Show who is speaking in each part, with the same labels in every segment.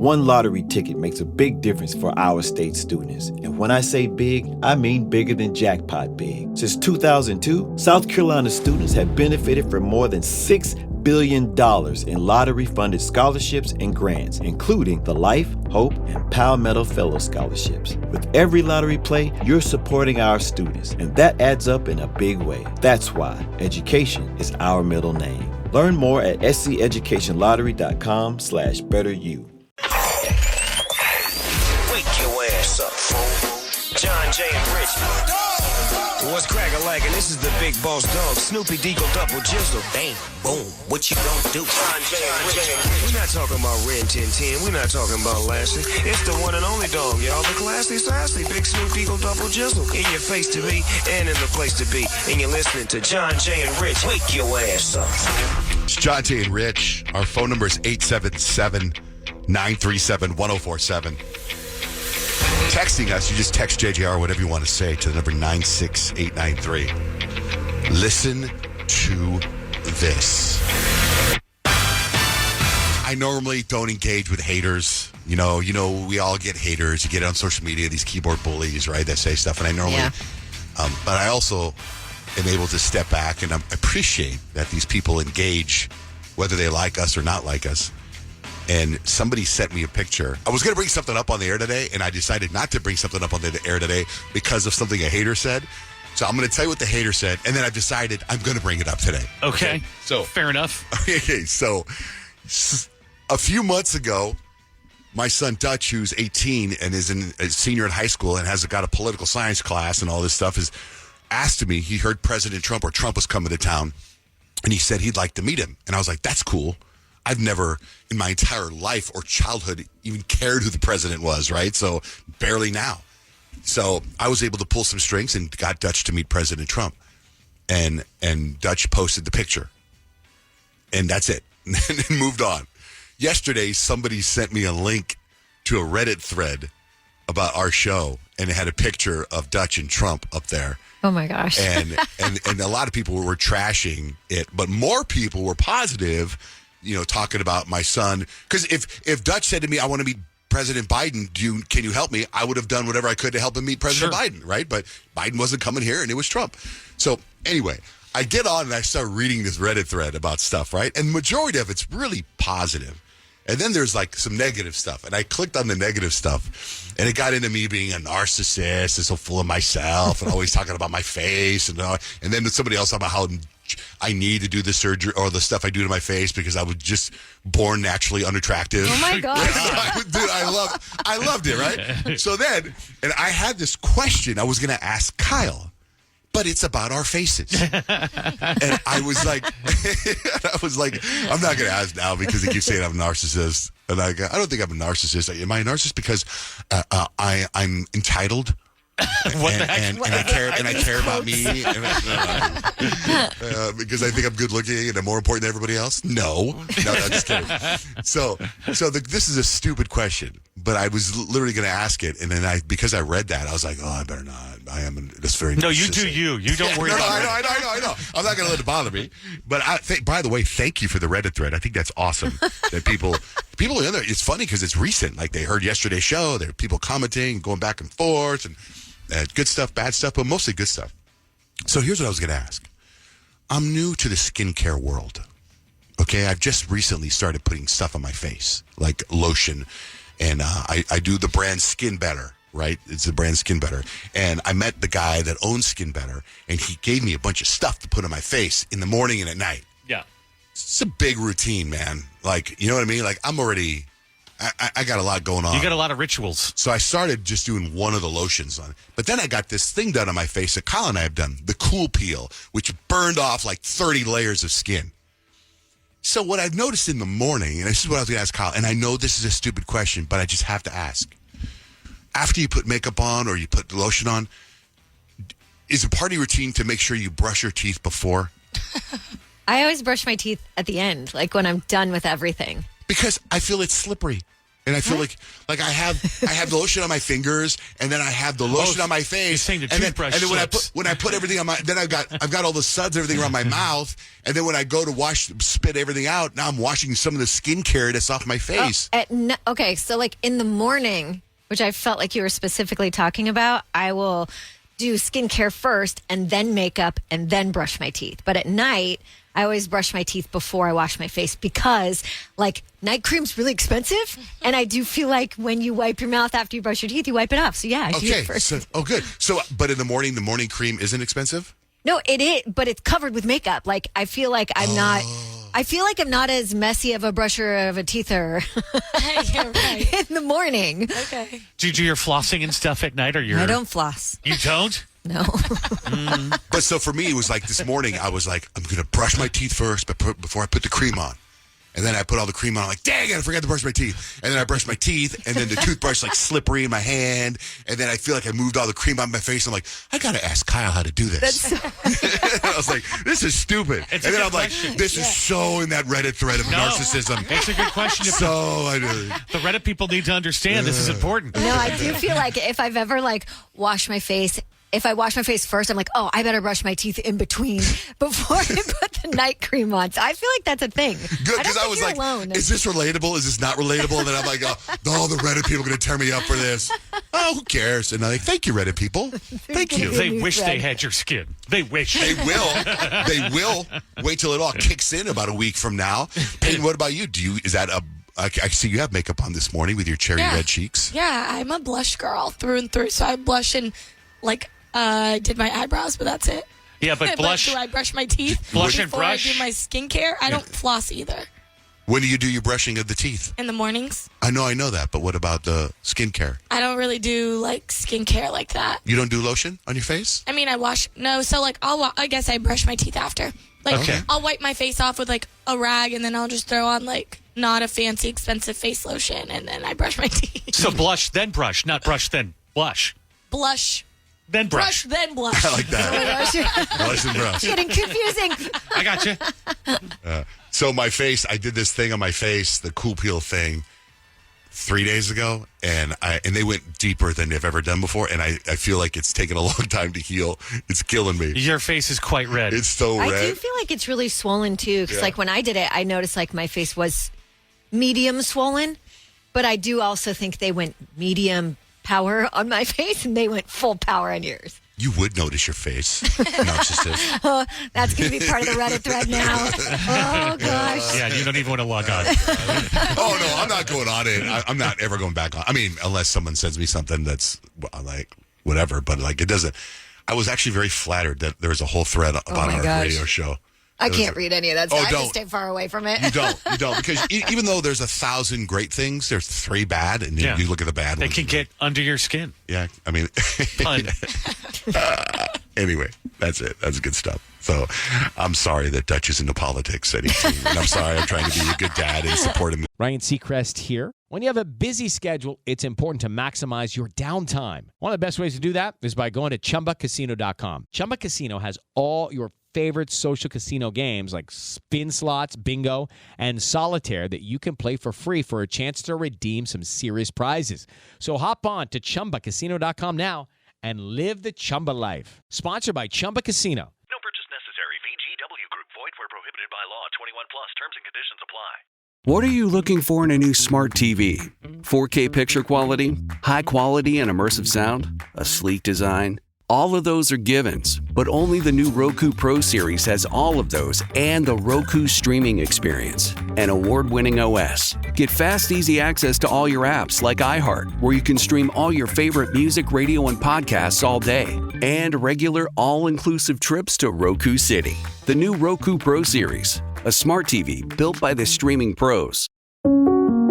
Speaker 1: One lottery ticket makes a big difference for our state students. And when I say big, I mean bigger than jackpot big. Since 2002, South Carolina students have benefited from more than $6 billion in lottery-funded scholarships and grants, including the Life, Hope, and Palmetto Fellow Scholarships. With every lottery play, you're supporting our students, and that adds up in a big way. That's why education is our middle name. Learn more at sceducationlottery.com/betteryou.
Speaker 2: Wake your ass up, fool. John J. and Rich. What's crack-a-lack? And this is the big boss dog, Snoopy Deagle Double Jizzle. Bang, boom, what you gonna do? John J. and Rich. We're not talking about Ren 1010. We're not talking about Lashley. It's the one and only dog, y'all. The classy, sassy, big Snoop Deagle Double Jizzle. In your face to be and in the place to be. And you're listening to John J. and Rich. Wake your ass up.
Speaker 3: It's John J. and Rich. Our phone number is 877-937-1047. Texting us, you just text JJR, whatever you want to say, to the number 96893. Listen to this. I normally don't engage with haters. You know, we all get haters. You get it on social media, these keyboard bullies, right, that say stuff. And I normally, but I also am able to step back and appreciate that these people engage, whether they like us or not like us. And somebody sent me a picture. I was going to bring something up on the air today, and I decided not to bring something up on the air today because of something a hater said. So I'm going to tell you what the hater said, and then I've decided I'm going to bring it up today.
Speaker 4: Okay.
Speaker 3: So
Speaker 4: fair enough.
Speaker 3: Okay, so a few months ago, my son Dutch, who's 18 and is a senior in high school and has got a political science class and all this stuff, is asked me. He heard President Trump, or Trump was coming to town, and he said he'd like to meet him. And I was like, that's cool. I've never in my entire life or childhood even cared who the president was, right? So barely now. So I was able to pull some strings and got Dutch to meet President Trump. And Dutch posted the picture. And that's it. And moved on. Yesterday, somebody sent me a link to a Reddit thread about our show, and it had a picture of Dutch and Trump up there.
Speaker 5: Oh my gosh.
Speaker 3: and a lot of people were trashing it, but more people were positive, talking about my son. Because if Dutch said to me, I want to meet President Biden, can you help me? I would have done whatever I could to help him meet President Biden, right? But Biden wasn't coming here, and it was Trump. So anyway, I get on and I start reading this Reddit thread about stuff, right? And the majority of it's really positive. And then there's like some negative stuff. And I clicked on the negative stuff, and it got into me being a narcissist and so full of myself and always talking about my face. And then somebody else talking about how I need to do the surgery or the stuff I do to my face because I was just born naturally unattractive.
Speaker 5: Oh my God.
Speaker 3: Dude, I loved it, right? So then, and I had this question I was going to ask Kyle, but it's about our faces. And I was like, I'm not going to ask now because he keeps saying I'm a narcissist. And I don't think I'm a narcissist. Am I a narcissist? Because I'm entitled. And I care about me because I think I'm good looking and I'm more important than everybody else. No, just kidding. So this is a stupid question, but I was literally going to ask it, and then because I read that, I was like, oh, I better not. That's very
Speaker 4: no. You do you. You don't worry.
Speaker 3: I know. I'm not going to let it bother me. But by the way, thank you for the Reddit thread. I think that's awesome that people in there. It's funny because it's recent. Like they heard yesterday's show. There are people commenting, going back and forth, and good stuff, bad stuff, but mostly good stuff. So here's what I was going to ask. I'm new to the skincare world. Okay, I've just recently started putting stuff on my face, like lotion, and I do the brand Skin Better, right? It's the brand Skin Better. And I met the guy that owns Skin Better, and he gave me a bunch of stuff to put on my face in the morning and at night.
Speaker 4: Yeah.
Speaker 3: It's a big routine, man. Like, you know what I mean? Like, I'm already... I got a lot going on.
Speaker 4: You got a lot of rituals.
Speaker 3: So I started just doing one of the lotions on it. But then I got this thing done on my face that Kyle and I have done, the Cool Peel, which burned off like 30 layers of skin. So what I've noticed in the morning, and this is what I was going to ask Kyle, and I know this is a stupid question, but I just have to ask. After you put makeup on or you put the lotion on, is a party routine to make sure you brush your teeth before?
Speaker 5: I always brush my teeth at the end, like when I'm done with everything.
Speaker 3: Because I feel it's slippery. And I feel like I have the lotion on my fingers, and then I have the lotion on my face.
Speaker 4: You're saying the
Speaker 3: and
Speaker 4: toothbrush
Speaker 3: then
Speaker 4: slips.
Speaker 3: when I put everything on my, then I've got all the suds, everything around my mouth, and then when I go to spit everything out, now I'm washing some of the skincare that's off my face.
Speaker 5: Okay, so like in the morning, which I felt like you were specifically talking about, I will do skincare first and then makeup and then brush my teeth. But at night, I always brush my teeth before I wash my face because, like, night cream's really expensive, and I do feel like when you wipe your mouth after you brush your teeth, you wipe it off. So yeah, I do it first.
Speaker 3: Good. So, but in the morning cream isn't expensive?
Speaker 5: No, it is, but it's covered with makeup. Like, I feel like I'm not. I feel like I'm not as messy of a brusher of a teether
Speaker 6: Yeah, right.
Speaker 5: in the morning.
Speaker 6: Okay.
Speaker 4: Do you do your flossing and stuff at night, or
Speaker 5: I don't floss.
Speaker 4: You don't?
Speaker 5: No.
Speaker 3: But so for me, it was like this morning, I was like, I'm going to brush my teeth first before I put the cream on. And then I put all the cream on. I'm like, dang it, I forgot to brush my teeth. And then I brushed my teeth, and then the toothbrush like slippery in my hand. And then I feel like I moved all the cream on my face. I'm like, I got to ask Kyle how to do this. I was like, this is stupid.
Speaker 4: It's
Speaker 3: and
Speaker 4: a
Speaker 3: then
Speaker 4: good
Speaker 3: I'm like,
Speaker 4: question.
Speaker 3: this is so in that Reddit thread of narcissism.
Speaker 4: It's a good question.
Speaker 3: The
Speaker 4: The Reddit people need to understand this is important.
Speaker 5: No, I do feel like if I've ever like washed my face, if I wash my face first, I'm like, oh, I better brush my teeth in between before I put the night cream on. So I feel like that's a thing.
Speaker 3: Good, because I was like,
Speaker 5: alone.
Speaker 3: is this relatable? Is this not relatable? And then I'm like, oh, the Reddit people are going to tear me up for this. Oh, who cares? And I'm like, thank you, Reddit people. Thank you.
Speaker 4: They wish they had your skin. They wish.
Speaker 3: They will. They will. Wait till it all kicks in about a week from now. Peyton, what about you? I see you have makeup on this morning with your cherry red cheeks.
Speaker 6: Yeah, I'm a blush girl through and through. So I blush and did my eyebrows, but that's it.
Speaker 4: Yeah, but blush.
Speaker 6: Do I brush my teeth
Speaker 4: Blush and
Speaker 6: before
Speaker 4: brush?
Speaker 6: I do my skincare? I don't floss either.
Speaker 3: When do you do your brushing of the teeth?
Speaker 6: In the mornings.
Speaker 3: I know that, but what about the skincare?
Speaker 6: I don't really do like skincare like that.
Speaker 3: You don't do lotion on your face?
Speaker 6: I mean, I wash. No, so like I guess I brush my teeth after. Like
Speaker 4: Okay.
Speaker 6: I'll wipe my face off with like a rag, and then I'll just throw on like not a fancy expensive face lotion, and then I brush my teeth.
Speaker 4: So blush, then brush, not brush, then blush.
Speaker 6: Blush.
Speaker 4: Then brush.
Speaker 6: Then blush.
Speaker 3: I like that. Blush and brush.
Speaker 5: Getting confusing.
Speaker 4: I got you.
Speaker 3: So my face, I did this thing on my face, the Cool Peel thing, 3 days ago, and they went deeper than they've ever done before, and I feel like it's taken a long time to heal. It's killing me.
Speaker 4: Your face is quite red.
Speaker 3: It's so red.
Speaker 5: I do feel like it's really swollen too, because like when I did it, I noticed like my face was medium swollen, but I do also think they went medium power on my face and they went full power on yours.
Speaker 3: You would notice your face, narcissist.
Speaker 5: That's going to be part of the Reddit thread now. Oh, gosh.
Speaker 4: Yeah, you don't even want to log on.
Speaker 3: Oh, no, I'm not going on it. I'm not ever going back on. I mean, unless someone sends me something that's like whatever, but like it doesn't. I was actually very flattered that there was a whole thread about our radio show.
Speaker 5: I can't read any of that stuff. I
Speaker 3: don't.
Speaker 5: just stay far away from it.
Speaker 3: You don't, because even though there's 1,000 great things, there's 3 bad, and you look at the bad
Speaker 4: They
Speaker 3: ones.
Speaker 4: can get under your skin.
Speaker 3: Yeah, I mean,
Speaker 4: Pun.
Speaker 3: anyway, that's it. That's good stuff. So I'm sorry that Dutch is into politics at 18, and I'm sorry I'm trying to be a good dad and support him.
Speaker 7: Ryan Seacrest here. When you have a busy schedule, it's important to maximize your downtime. One of the best ways to do that is by going to ChumbaCasino.com. Chumba Casino has all your favorite social casino games like spin slots, bingo, and solitaire that you can play for free for a chance to redeem some serious prizes. So hop on to ChumbaCasino.com now and live the Chumba life. Sponsored by Chumba Casino.
Speaker 8: No purchase necessary. VGW Group. Void where prohibited by law. 21 plus. Terms and conditions apply.
Speaker 9: What are you looking for in a new smart TV? 4K picture quality? High quality and immersive sound? A sleek design? All of those are givens, but only the new Roku Pro Series has all of those and the Roku streaming experience, an award-winning OS. Get fast, easy access to all your apps like iHeart, where you can stream all your favorite music, radio, and podcasts all day, and regular all-inclusive trips to Roku City. The new Roku Pro Series, a smart TV built by the streaming pros.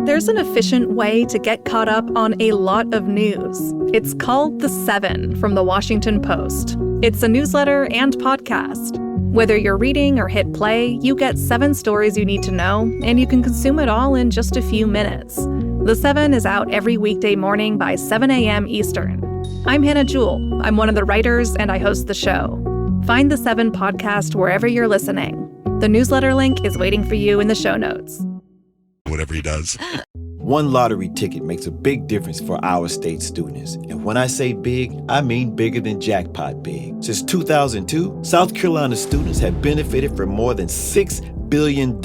Speaker 10: There's an efficient way to get caught up on a lot of news. It's called The 7 from The Washington Post. It's a newsletter and podcast. Whether you're reading or hit play, you get 7 stories you need to know, and you can consume it all in just a few minutes. The 7 is out every weekday morning by 7 a.m. Eastern. I'm Hannah Jewell. I'm one of the writers, and I host the show. Find The 7 podcast wherever you're listening. The newsletter link is waiting for you in the show notes.
Speaker 3: Whatever he does.
Speaker 1: One lottery ticket makes a big difference for our state students. And when I say big, I mean bigger than jackpot big. Since 2002, South Carolina students have benefited from more than $6 billion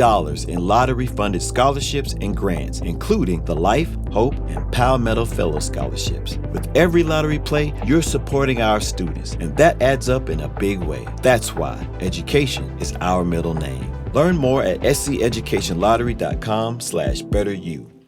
Speaker 1: in lottery-funded scholarships and grants, including the Life, Hope, and Palmetto Fellow Scholarships. With every lottery play, you're supporting our students, and that adds up in a big way. That's why education is our middle name. Learn more at sceducationlottery.com/betteryou.